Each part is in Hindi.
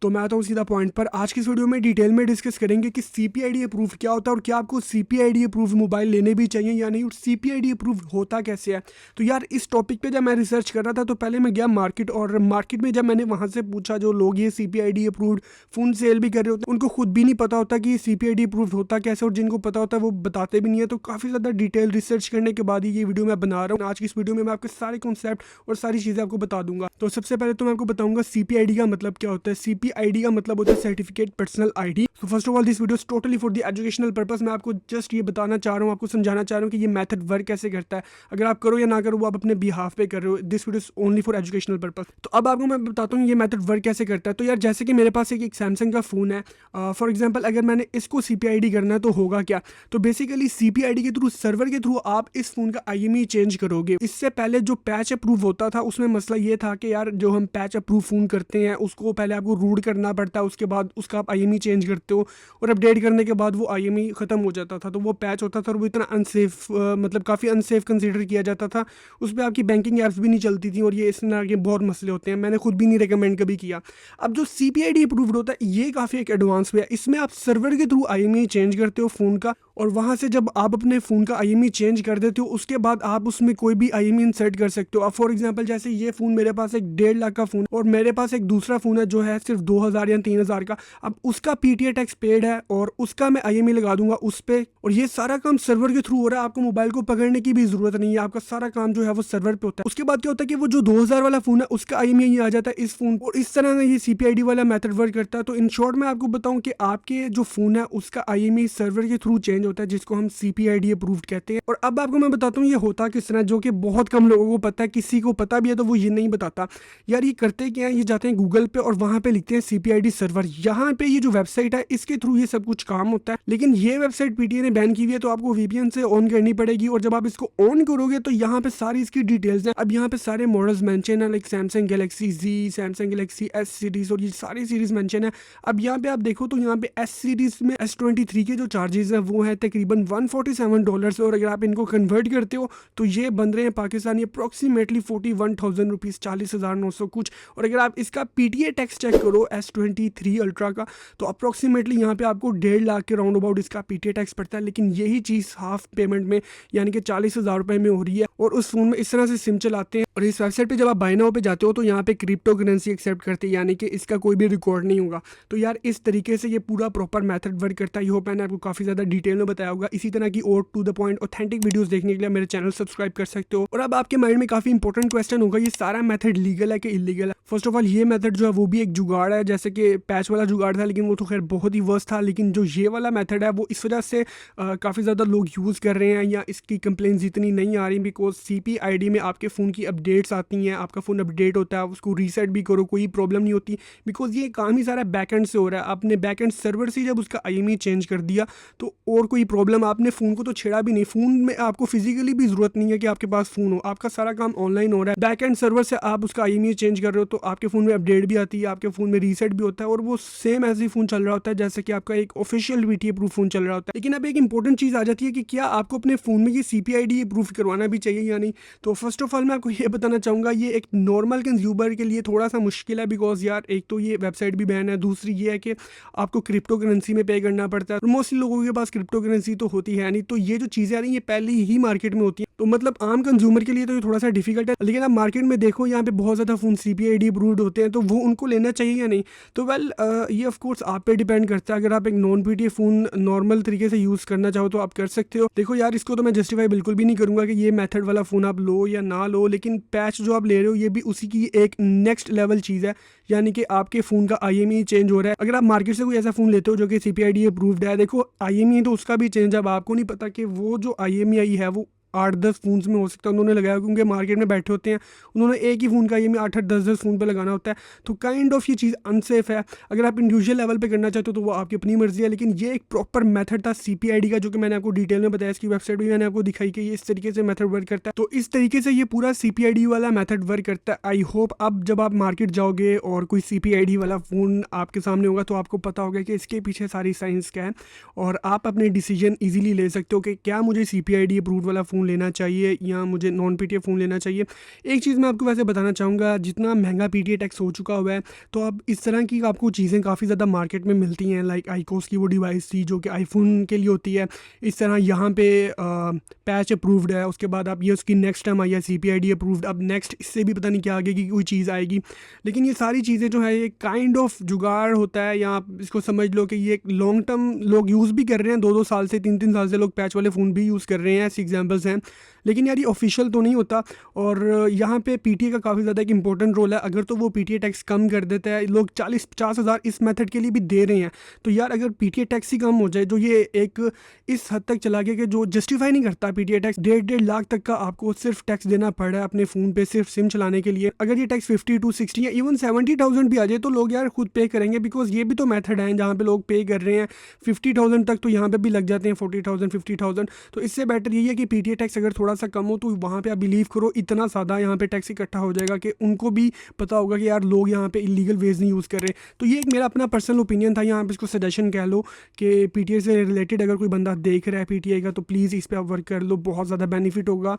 तो मैं आता हूँ सीधा पॉइंट पर। आज की इस वीडियो में डिटेल में डिस्कस करेंगे कि CPID अप्रूव क्या होता है और क्या आपको CPID अप्रूव मोबाइल लेने भी चाहिए या नहीं, और CPID अप्रूव होता कैसे है। तो यार इस टॉपिक पे जब मैं रिसर्च कर रहा था तो पहले मैं गया मार्केट, और मार्केट में जब मैंने वहाँ से पूछा, जो लोग ये CPID अप्रूव्ड फ़ोन सेल भी कर रहे होते हैं उनको खुद भी नहीं पता होता कि CPID अप्रूव होता कैसे, और जिनको पता होता है वो बताते भी नहीं है। तो काफ़ी ज़्यादा डिटेल रिसर्च करने के बाद ही ये वीडियो मैं बना रहा हूँ। आज की इस वीडियो में मैं आपके सारे कॉन्सेप्ट और सारी चीज़ें आपको बता दूंगा। तो सबसे पहले तो मैं आपको बताऊंगा CPID का मतलब क्या होता है। CPID का मतलब सर्टिफिकेट पर्सनल ID। तो first of all this video is totally for the educational purpose. मैं आपको जस्ट ये बताना चाह रहा हूँ, आपको समझाना चाह रहा हूँ कि ये मेथड वर्क कैसे करता है। अगर आप करो या ना करो वो आप अपने बिहाफ पे कर रहे हो। This video is only for educational purpose. तो अब आपको मैं बताता हूँ ये मेथड वर्क कैसे करता है। तो यार जैसे कि मेरे पास एक सैमसंग का फ़ोन है, फॉर एग्जाम्पल अगर मैंने इसको CPID करना है तो होगा क्या। तो बेसिकली CPID के थ्रू, सर्वर के थ्रू आप इस फ़ोन का IMEI चेंज करोगे। इससे पहले जो पैच अप्रूव होता था उसमें मसला ये था कि यार जो हम पैच अप्रूव फ़ोन करते हैं उसको पहले आपको रूट करना पड़ता है, उसके बाद उसका आप IMEI चेंज करते हो और अपडेट करने के बाद वो IMEI ख़त्म हो जाता था। तो वो पैच होता था और वो इतना अनसेफ, मतलब काफ़ी अनसेफ कंसीडर किया जाता था। उस पर आपकी बैंकिंग ऐप्स भी नहीं चलती थी और ये इस तरह के बहुत मसले होते हैं। मैंने खुद भी नहीं रिकमेंड कभी किया। अब जो CPID अप्रूव्ड होता है ये काफ़ी एक एडवांस वे है। इसमें आप सर्वर के थ्रू IMEI चेंज करते हो फ़ोन का, और वहाँ से जब आप अपने फ़ोन का IMEI चेंज कर देते हो उसके बाद आप उसमें कोई भी IMEI इंसर्ट कर सकते हो। अब फॉर एग्जांपल जैसे ये फ़ोन, मेरे पास एक 1.5 लाख का फ़ोन और मेरे पास एक दूसरा फ़ोन है जो है सिर्फ 2000 या 3000 का। अब उसका PTA टैक्स पेड है और उसका मैं IMEI लगा दूंगा उस पर, और ये सारा काम सर्वर के थ्रू हो रहा है। आपको मोबाइल को पकड़ने की भी ज़रूरत नहीं है, आपका सारा काम जो है वो सर्वर पे होता है। उसके बाद क्या होता है कि वो जो 2000 वाला फ़ोन है उसका IMEI आ जाता है इस फ़ोन, और इस तरह ये CPID वाला मेथड वर्क करता है। तो इन शॉर्ट मैं आपको बताऊँ कि आपके जो फ़ोन है उसका IMEI सर्वर के थ्रू चेंज होता है, जिसको हम CPID अप्रूव्ड कहते हैं। और अब आपको मैं बताता हूँ ये होता किस तरह, जो कि बहुत कम लोगों को पता है। किसी को पता भी है तो वो ये नहीं बताता। यार ये करते क्या है, ये जाते हैं गूगल पे और वहाँ पे लिखते हैं CPID सर्वर। यहाँ पे ये जो वेबसाइट है इसके थ्रू ये सब कुछ काम होता है, लेकिन ये वेबसाइट PTA ने बैन की हुई है तो आपको VPN से ऑन करनी पड़ेगी। और जब आप इसको ऑन करोगे तो यहाँ पे सारी इसकी डिटेल्स हैं। अब यहाँ पे सारे मॉडल्स मेंशन है, like Samsung Galaxy Z, Samsung Galaxy S series, और ये सारी सीरीज मेंशन है। अब यहाँ पे आप देखो तो यहाँ पे S सीरीज में S23 के जो चार्जेस हैं वो है तकरीबन $147, और अगर आप इनको कन्वर्ट करते हो तो ये बन रहे हैं पाकिस्तानी अप्रॉक्सीमेटली 41,000 रुपीज़, 40,900 कुछ। और अगर आप इसका PTA टैक्स चेक करो S23 अल्ट्रा का, तो अप्रॉक्सीमेटली यहाँ पे आपको 1.5 लाख के राउंड अबाउट इसका PTA टैक्स पड़ता है। लेकिन यही चीज़ हाफ पेमेंट में यानी कि 40,000 रुपये में हो रही है, और उस फोन में इस तरह से सिम चलाते हैं। और इस वेबसाइट पे जब आप बाय नाउ पे जाते हो तो यहाँ पे क्रिप्टो करेंसी एक्सेप्ट करते हैं, यानी कि इसका कोई भी रिकॉर्ड नहीं होगा। तो यार इस तरीके से ये पूरा प्रॉपर मेथड वर्क करता है। ये होप मैंने आपको काफ़ी ज़्यादा डिटेल में बताया होगा। इसी तरह की और to the point authentic videos देखने के लिए मेरे चैनल सब्सक्राइब कर सकते हो। और अब आपके माइंड में काफ़ी इंपॉर्टेंट क्वेश्चन होगा, ये सारा मेथड लीगल है कि इलीगल है। फर्स्ट ऑफ ऑल ये मेथड जो है वो भी एक जुगाड़ है, जैसे कि पैच वाला जुगाड़ था, लेकिन वो तो खैर बहुत ही वर्स्ट था। लेकिन जो ये वाला मेथड है वो इस वजह से काफ़ी ज़्यादा लोग यूज़ कर रहे हैं या इसकी कंप्लेंट्स इतनी नहीं आ रही, बिकॉज CPID में आपके फ़ोन की अपडेट्स आती हैं। आपका फ़ोन अपडेट होता है, उसको रीसेट भी करो कोई प्रॉब्लम नहीं होती, बिकॉज ये काम ही सारा बैकएंड से हो रहा है। आपने बैकएंड सर्वर से जब उसका IMEI चेंज कर दिया तो और कोई प्रॉब्लम, आपने फ़ोन को तो छेड़ा भी नहीं। फ़ोन में आपको फिजिकली भी ज़रूरत नहीं है कि आपके पास फ़ोन हो, आपका सारा काम ऑनलाइन हो रहा है। बैकएंड सर्वर से आप उसका IMEI चेंज कर रहे हो तो आपके फ़ोन में अपडेट भी आती है, आपके फ़ोन में रीसेट भी होता है, और वो सेम ऐसे ही फ़ोन चल रहा होता है जैसे कि आपका एक ऑफिशियल PTA अप्रूव फ़ोन चल रहा होता है। लेकिन अब एक इंपॉर्टेंट चीज़ आ जाती है कि क्या आपको अपने फ़ोन में ये CPID अप्रूव करवाना भी चाहिए या नहीं। तो फर्स्ट ऑफ ऑल मैं आपको ये बताना चाहूँगा, ये एक नॉर्मल कंज्यूमर के लिए थोड़ा सा मुश्किल है, बिकॉज यार एक तो ये वेबसाइट भी बैन है, दूसरी ये है कि आपको क्रिप्टो करेंसी में पे करना पड़ता है। मोस्टली लोगों के पास क्रिप्टो करेंसी तो होती है नहीं, तो ये जो चीज़ें आ रही हैं ये पहले ही मार्केट में होती हैं। तो मतलब आम कंज्यूमर के लिए तो ये थोड़ा सा डिफिकल्ट है। लेकिन आप मार्केट में देखो यहाँ पे बहुत ज़्यादा फ़ोन CPID अप्रूव्ड होते हैं, तो वो उनको लेना चाहिए या नहीं। तो वेल ये ऑफ कोर्स आप पे डिपेंड करता है। अगर आप एक नॉन PTA फ़ोन नॉर्मल तरीके से यूज़ करना चाहो तो आप कर सकते हो। देखो यार इसको तो मैं जस्टिफाई बिल्कुल भी नहीं करूँगा कि ये मेथड वाला फ़ोन आप लो या ना लो, लेकिन पैच जो आप ले रहे हो ये भी उसी की एक नेक्स्ट लेवल चीज़ है, यानी कि आपके फ़ोन का IMEI चेंज हो रहा है। अगर आप मार्केट से कोई ऐसा फ़ोन लेते हो जो कि CPID अप्रूव्ड है, देखो IMEI तो उसका भी चेंज, अब आपको नहीं पता कि वो जो IMEI है वो 8-10 फ़ोन्स में हो सकता है उन्होंने लगाया, क्योंकि मार्केट में बैठे होते हैं, उन्होंने एक ही फ़ोन का IMEI 8-8 10-10 फ़ोन पे लगाना होता है। तो काइंड ऑफ ये चीज़ अनसेफ है। अगर आप इंडिविजुअल लेवल पे करना चाहते हो तो वो आपकी अपनी मर्जी है, लेकिन ये एक प्रॉपर मेथड था CPID का, जो कि मैंने आपको डिटेल में बताया। इसकी वेबसाइट भी मैंने आपको दिखाई कि ये इस तरीके से मेथड वर्क करता है। तो इस तरीके से ये पूरा CPID वाला मेथड वर्क करता है। आई होप अब जब आप मार्केट जाओगे और कोई CPID वाला फ़ोन आपके सामने होगा तो आपको पता होगा कि इसके पीछे सारी साइंस क्या है, और आप अपने डिसीजन ईजिली ले सकते हो कि क्या मुझे CPID अप्रूव्ड वाला फ़ोन फ़ोन लेना चाहिए या मुझे नॉन PTA फ़ोन लेना चाहिए। एक चीज़ मैं आपको वैसे बताना चाहूँगा, जितना महंगा PTA टैक्स हो चुका हुआ है, तो अब इस तरह की आपको चीज़ें काफ़ी ज़्यादा मार्केट में मिलती हैं। लाइक आईकोस की वो डिवाइस थी जो कि आईफोन के लिए होती है। इस तरह यहाँ पे पैच अप्रूव्ड है, उसके बाद अब ये उसकी नेक्स्ट टाइम आई है CPID अप्रूव्ड। अब नेक्स्ट इससे भी पता नहीं क्या आगे की कोई चीज़ आएगी। लेकिन ये सारी चीज़ें जो है ये काइंड ऑफ जुगाड़ होता है, या आप इसको समझ लो कि ये एक लॉन्ग टर्म लोग यूज़ भी कर रहे हैं। 2-2 साल से 3-3 साल से लोग पैच वाले फ़ोन भी यूज़ कर रहे हैं, ऐसे एग्जांपल्स हैं। लेकिन यार ये ऑफिशियल तो नहीं होता, और यहाँ पे PTA का काफ़ी ज़्यादा एक इंपॉर्टेंट रोल है। अगर तो वो PTA टैक्स कम कर देता है, लोग 40-50 हज़ार इस मेथड के लिए भी दे रहे हैं, तो यार अगर PTA टैक्स ही कम हो जाए, जो ये एक इस हद तक चला गया कि जो जस्टिफाई नहीं करता PTA टैक्स, 1.5 लाख तक का आपको सिर्फ टैक्स देना पड़ रहा है अपने फ़ोन पे सिर्फ सिम चलाने के लिए। अगर ये टैक्स 50 to 60 या इवन 70,000 भी आ जाए, तो लोग यार खुद पे करेंगे, बिकॉज ये भी तो मेथड है जहाँ पे लोग पे कर रहे हैं। 50,000 तक तो यहाँ पे भी लग जाते हैं, 40,000 50,000। तो इससे बेटर यही है कि PTA टैक्स अगर थोड़ा सा कम हो, तो वहाँ पे आप बिलीव करो इतना ज़्यादा यहाँ पे टैक्स इकट्ठा हो जाएगा कि उनको भी पता होगा कि यार लोग यहाँ पे इलीगल वेज नहीं यूज़ कर रहे। तो ये एक मेरा अपना पर्सनल ओपिनियन था, यहाँ पे इसको सजेशन कह लो कि PTA से रिलेटेड अगर कोई बंदा देख रहा है PTA का, तो प्लीज़ इस पर आप वर्क कर लो, बहुत ज़्यादा बेनिफिट होगा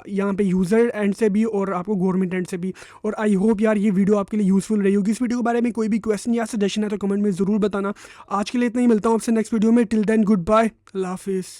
यहाँ पे यूज़र एंड से भी और आपको गवर्नमेंट एंड से भी। और आई होप यार ये वीडियो आपके लिए यूज़फुल रही होगी। इस वीडियो के बारे में कोई भी क्वेश्चन या सजेशन है तो कमेंट में ज़रूर बताना। आज के लिए इतना ही, मिलता हूँ आपसे नेक्स्ट वीडियो में। टिल देन गुड बाय, अल्लाह हाफिज़।